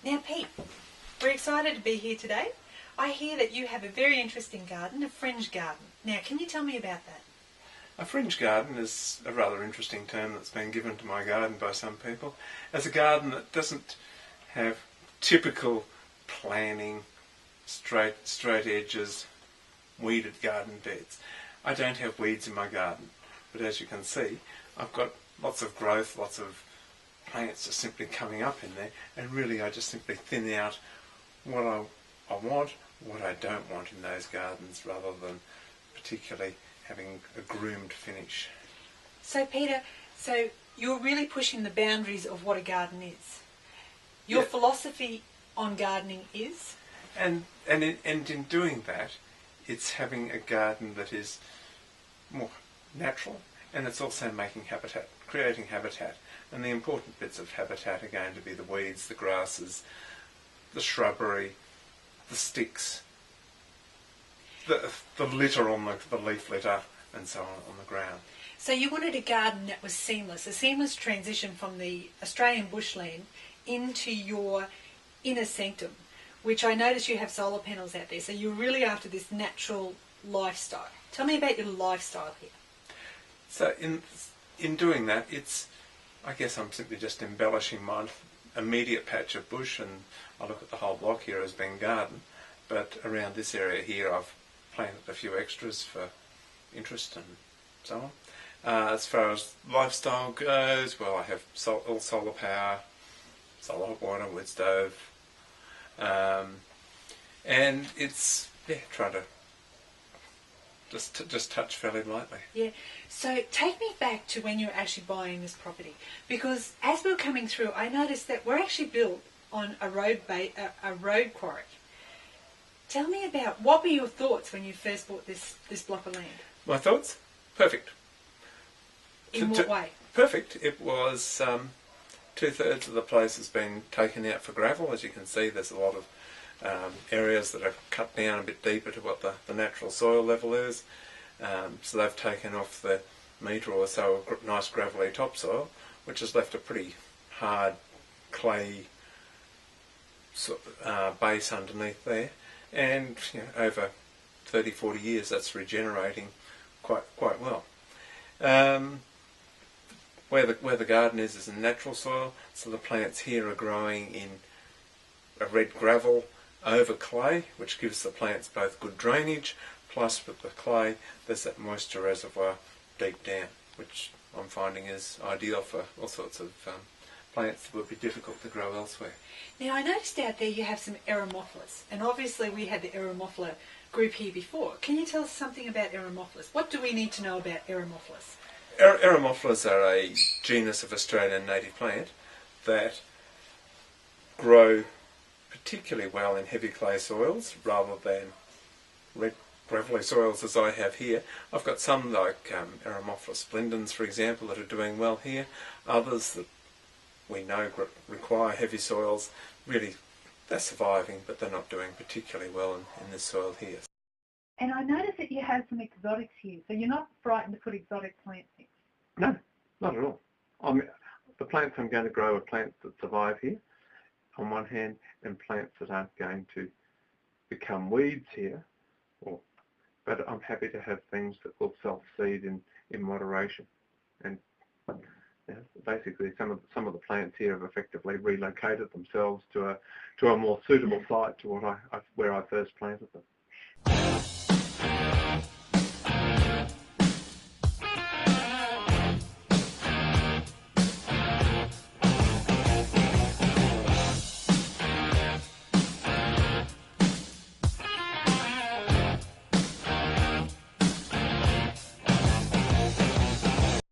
Now, Pete, we're excited to be here today. I hear that you have a very interesting garden, a fringe garden. Now, can you tell me about that? A fringe garden is a rather interesting term that's been given to my garden by some people as a garden that doesn't have typical planning, straight edges, weeded garden beds. I don't have weeds in my garden, but as you can see, I've got lots of growth, lots of plants just simply coming up in there, and really I just simply thin out what I want, what I don't want in those gardens, rather than particularly having a groomed finish. So, Peter, you're really pushing the boundaries of what a garden is. Your philosophy on gardening is? And in doing that, it's having a garden that is more natural, and it's also making habitat, creating habitat. And the important bits of habitat are going to be the weeds, the grasses, the shrubbery, the sticks, the litter on the leaf litter, and so on the ground. So you wanted a garden that was seamless, a seamless transition from the Australian bushland into your inner sanctum, which I notice you have solar panels out there. So you're really after this natural lifestyle. Tell me about your lifestyle here. So in doing that, I guess I'm simply just embellishing my immediate patch of bush, and I look at the whole block here as being garden, but around this area here I've planted a few extras for interest and so on. As far as lifestyle goes, well, I have all solar power, solar hot water, wood stove, and it's trying to just touch fairly lightly. Yeah. So take me back to when you were actually buying this property, because as we were coming through, I noticed that we're actually built on a road quarry. Tell me about what were your thoughts when you first bought this block of land? My thoughts? Perfect. In what way? Perfect. It was 2/3 of the place has been taken out for gravel. As you can see, there's a lot of areas that are cut down a bit deeper to what the natural soil level is. So they've taken off the metre or so of nice gravelly topsoil, which has left a pretty hard clay base underneath there. And over 30-40 years that's regenerating quite well. Where the garden is in natural soil, so the plants here are growing in a red gravel over clay, which gives the plants both good drainage, plus with the clay there's that moisture reservoir deep down, which I'm finding is ideal for all sorts of plants that would be difficult to grow elsewhere. Now, I noticed out there you have some Eremophilus, and obviously we had the Eremophila group here before. Can you tell us something about Eremophilus? What do we need to know about Eremophilus? Eremophilus are a genus of Australian native plant that grow particularly well in heavy clay soils rather than red gravelly soils as I have here. I've got some like Eremophilus splendens, for example, that are doing well here. Others that we know require heavy soils, really they're surviving, but they're not doing particularly well in this soil here. And I notice that you have some exotics here, so you're not frightened to put exotic plants in? No, not at all. The plants I'm going to grow are plants that survive here, on one hand, and plants that aren't going to become weeds here. But I'm happy to have things that will self-seed in moderation. And basically, some of the plants here have effectively relocated themselves to a more suitable site to where I first planted them.